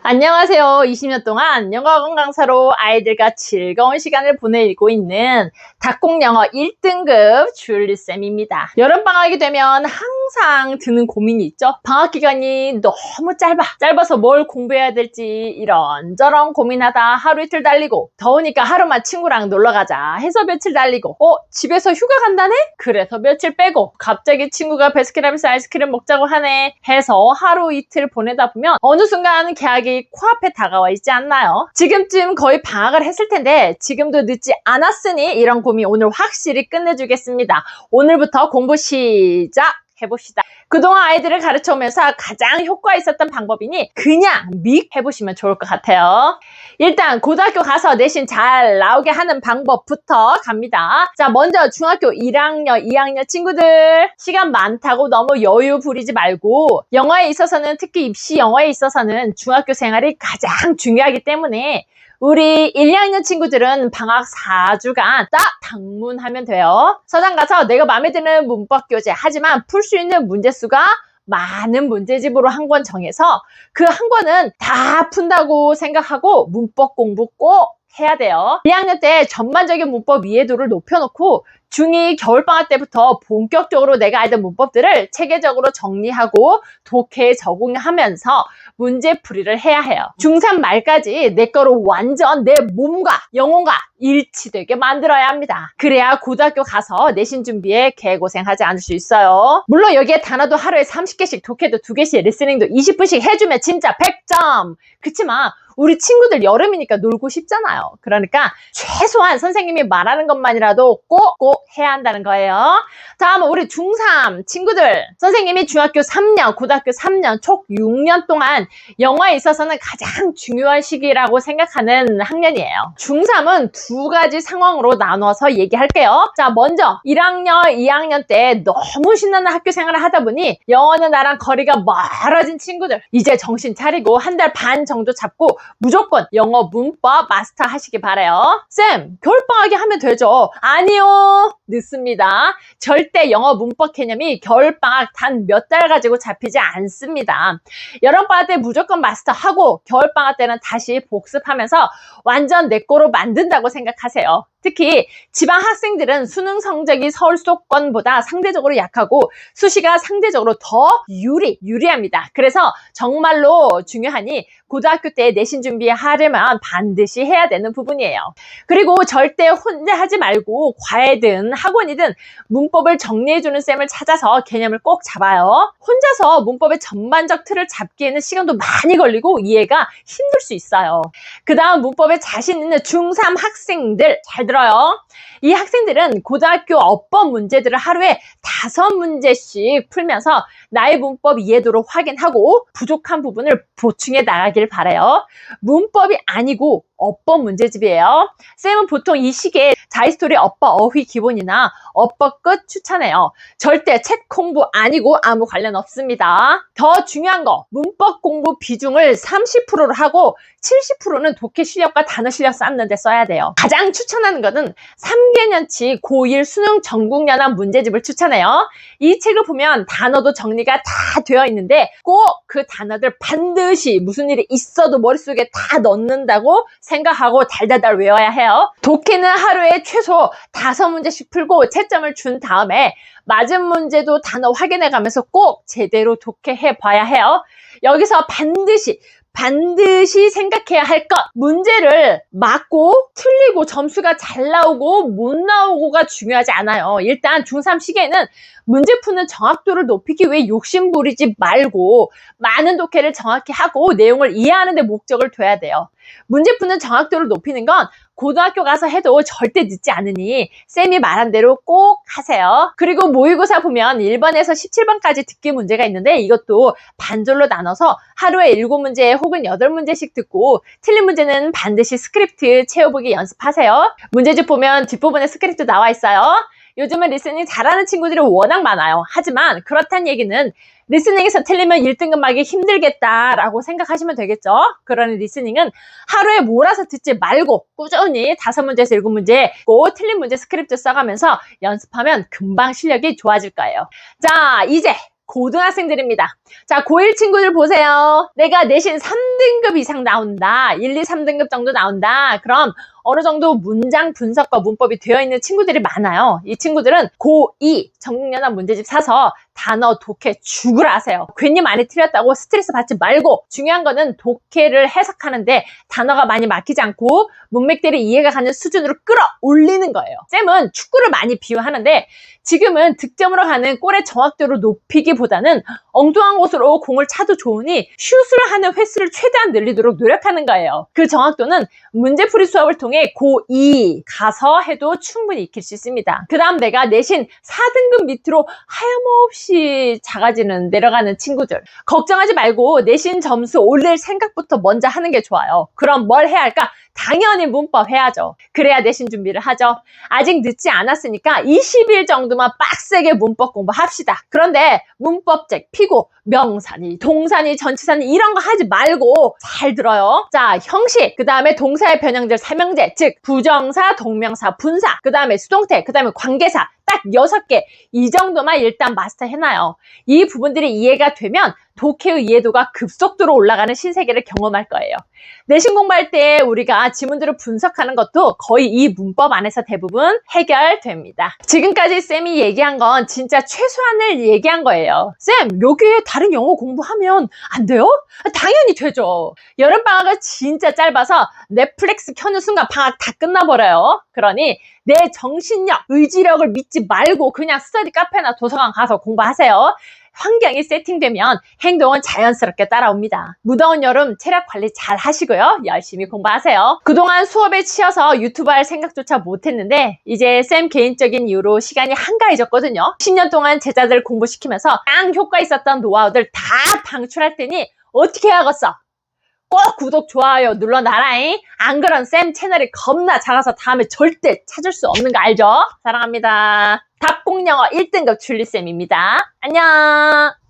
안녕하세요. 20년 동안 영어학원 강사로 아이들과 즐거운 시간을 보내고 있는 닭공영어 1등급 줄리쌤입니다. 여름방학이 되면 항상 드는 고민이 있죠. 방학기간이 너무 짧아서 뭘 공부해야 될지 이런저런 고민하다 하루 이틀 달리고, 더우니까 하루만 친구랑 놀러가자 해서 며칠 달리고, 집에서 휴가 간다네? 그래서 며칠 빼고, 갑자기 친구가 베스킨라빈스 아이스크림 먹자고 하네 해서 하루 이틀 보내다 보면 어느 순간 개학이 코앞에 다가와 있지 않나요? 지금쯤 거의 방학을 했을 텐데 지금도 늦지 않았으니 이런 고민 오늘 확실히 끝내주겠습니다. 오늘부터 공부 시작! 해봅시다. 그동안 아이들을 가르쳐 오면서 가장 효과 있었던 방법이니 그냥 믹 해보시면 좋을 것 같아요. 일단 고등학교 가서 내신 잘 나오게 하는 방법부터 갑니다. 자, 먼저 중학교 1학년, 2학년 친구들, 시간 많다고 너무 여유 부리지 말고, 영어에 있어서는, 특히 입시 영어에 있어서는 중학교 생활이 가장 중요하기 때문에 우리 1, 2학년 친구들은 방학 4주간 딱 방문하면 돼요. 서점 가서 내가 마음에 드는 문법 교재, 하지만 풀 수 있는 문제수가 많은 문제집으로 한 권 정해서 그 한 권은 다 푼다고 생각하고 문법 공부 꼭 해야 돼요. 1학년 때 전반적인 문법 이해도를 높여놓고 중2 겨울방학 때부터 본격적으로 내가 알던 문법들을 체계적으로 정리하고 독해에 적응하면서 문제풀이를 해야 해요. 중3 말까지 내 거로 완전 내 몸과 영혼과 일치되게 만들어야 합니다. 그래야 고등학교 가서 내신 준비에 개고생하지 않을 수 있어요. 물론 여기에 단어도 하루에 30개씩, 독해도 2개씩, 리스닝도 20분씩 해주면 진짜 100점! 그치만 우리 친구들 여름이니까 놀고 싶잖아요. 그러니까 최소한 선생님이 말하는 것만이라도 꼭 해야 한다는 거예요. 다음은 우리 중3 친구들, 선생님이 중학교 3년, 고등학교 3년, 총 6년 동안 영어에 있어서는 가장 중요한 시기라고 생각하는 학년이에요. 중3은 두 가지 상황으로 나눠서 얘기할게요. 자, 먼저 1학년, 2학년 때 너무 신나는 학교 생활을 하다 보니 영어는 나랑 거리가 멀어진 친구들, 이제 정신 차리고 한 달 반 정도 잡고 무조건 영어 문법 마스터 하시기 바라요. 쌤, 겨울방학에 하면 되죠? 아니요, 늦습니다. 절대 영어 문법 개념이 겨울방학 단 몇 달 가지고 잡히지 않습니다. 여름방학 때 무조건 마스터하고 겨울방학 때는 다시 복습하면서 완전 내 거로 만든다고 생각하세요. 특히 지방 학생들은 수능 성적이 서울 수도권보다 상대적으로 약하고 수시가 상대적으로 더 유리합니다. 그래서 정말로 중요하니 고등학교 때 내신 준비하려면 반드시 해야 되는 부분이에요. 그리고 절대 혼자 하지 말고 과외든 학원이든 문법을 정리해주는 쌤을 찾아서 개념을 꼭 잡아요. 혼자서 문법의 전반적 틀을 잡기에는 시간도 많이 걸리고 이해가 힘들 수 있어요. 그 다음 문법에 자신 있는 중3 학생들 잘 들어요. 이 학생들은 고등학교 어법 문제들을 하루에 5문제씩 풀면서 나의 문법 이해도를 확인하고 부족한 부분을 보충해 나가길 바라요. 문법이 아니고 어법 문제집이에요. 쌤은 보통 이 시기에 자이스토리 어법 어휘 기본이나 어법 끝 추천해요. 절대 책 공부 아니고 아무 관련 없습니다. 더 중요한 거, 문법 공부 비중을 30%로 하고 70%는 독해 실력과 단어 실력 쌓는 데 써야 돼요. 가장 추천하는 것은 3개년치 고1 수능 전국연합 문제집을 추천해요. 이 책을 보면 단어도 정리가 다 되어 있는데 꼭 그 단어들 반드시 무슨 일이 있어도 머릿속에 다 넣는다고 생각하고 달달달 외워야 해요. 독해는 하루에 최소 5문제씩 풀고 채점을 준 다음에 맞은 문제도 단어 확인해 가면서 꼭 제대로 독해해 봐야 해요. 여기서 반드시 생각해야 할 것, 문제를 맞고 틀리고 점수가 잘 나오고 못 나오고가 중요하지 않아요. 일단 중3 시기에는 문제 푸는 정확도를 높이기 위해 욕심 부리지 말고 많은 독해를 정확히 하고 내용을 이해하는 데 목적을 둬야 돼요. 문제 푸는 정확도를 높이는 건 고등학교 가서 해도 절대 늦지 않으니 쌤이 말한 대로 꼭 하세요. 그리고 모의고사 보면 1번에서 17번까지 듣기 문제가 있는데 이것도 반절로 나눠서 하루에 7문제 혹은 8문제씩 듣고 틀린 문제는 반드시 스크립트 채워보기 연습하세요. 문제집 보면 뒷부분에 스크립트 나와 있어요. 요즘은 리스닝 잘하는 친구들이 워낙 많아요. 하지만 그렇다는 얘기는 리스닝에서 틀리면 1등급 맞기 힘들겠다라고 생각하시면 되겠죠. 그러니 리스닝은 하루에 몰아서 듣지 말고 꾸준히 5문제에서 7문제 꼭 틀린 문제 스크립트 써가면서 연습하면 금방 실력이 좋아질 거예요. 자, 이제 고등학생들입니다. 자, 고1 친구들 보세요. 내가 내신 3등급 이상 나온다. 1, 2, 3등급 정도 나온다. 그럼 어느 정도 문장 분석과 문법이 되어 있는 친구들이 많아요. 이 친구들은 고2 전국연합 문제집 사서 단어, 독해 죽으라 하세요. 괜히 많이 틀렸다고 스트레스 받지 말고 중요한 거는 독해를 해석하는데 단어가 많이 막히지 않고 문맥들이 이해가 가는 수준으로 끌어올리는 거예요. 쌤은 축구를 많이 비유하는데 지금은 득점으로 가는 골의 정확도를 높이기보다는 엉뚱한 곳으로 공을 차도 좋으니 슛을 하는 횟수를 최대한 늘리도록 노력하는 거예요. 그 정확도는 문제풀이 수업을 통해 고2 가서 해도 충분히 익힐 수 있습니다. 그 다음 내가 내신 4등급 밑으로 하염없이 작아지는 내려가는 친구들 걱정하지 말고 내신 점수 올릴 생각부터 먼저 하는 게 좋아요. 그럼 뭘 해야 할까? 당연히 문법 해야죠. 그래야 내신 준비를 하죠. 아직 늦지 않았으니까 20일 정도만 빡세게 문법 공부합시다. 그런데 문법책 피고 명사니 동사니 전치사니 이런 거 하지 말고 잘 들어요. 자, 형식, 그 다음에 동사의 변형들 삼형제, 즉 부정사, 동명사, 분사, 그 다음에 수동태, 그 다음에 관계사 딱 6개 이 정도만 일단 마스터 해놔요. 이 부분들이 이해가 되면 독해의 이해도가 급속도로 올라가는 신세계를 경험할 거예요. 내신 공부할 때 우리가 지문들을 분석하는 것도 거의 이 문법 안에서 대부분 해결됩니다. 지금까지 쌤이 얘기한 건 진짜 최소한을 얘기한 거예요. 쌤, 여기에 다른 영어 공부하면 안 돼요? 당연히 되죠. 여름방학은 진짜 짧아서 넷플릭스 켜는 순간 방학 다 끝나버려요. 그러니 내 정신력, 의지력을 믿지 말고 그냥 스터디 카페나 도서관 가서 공부하세요. 환경이 세팅되면 행동은 자연스럽게 따라옵니다. 무더운 여름 체력 관리 잘 하시고요. 열심히 공부하세요. 그동안 수업에 치여서 유튜브 할 생각조차 못했는데 이제 쌤 개인적인 이유로 시간이 한가해졌거든요. 10년 동안 제자들 공부시키면서 딱 효과 있었던 노하우들 다 방출할 테니 어떻게 해야겠어? 꼭 구독, 좋아요 눌러놔라잉. 안 그런 쌤 채널이 겁나 작아서 다음에 절대 찾을 수 없는 거 알죠? 사랑합니다. 답공영어 1등급 줄리쌤입니다. 안녕.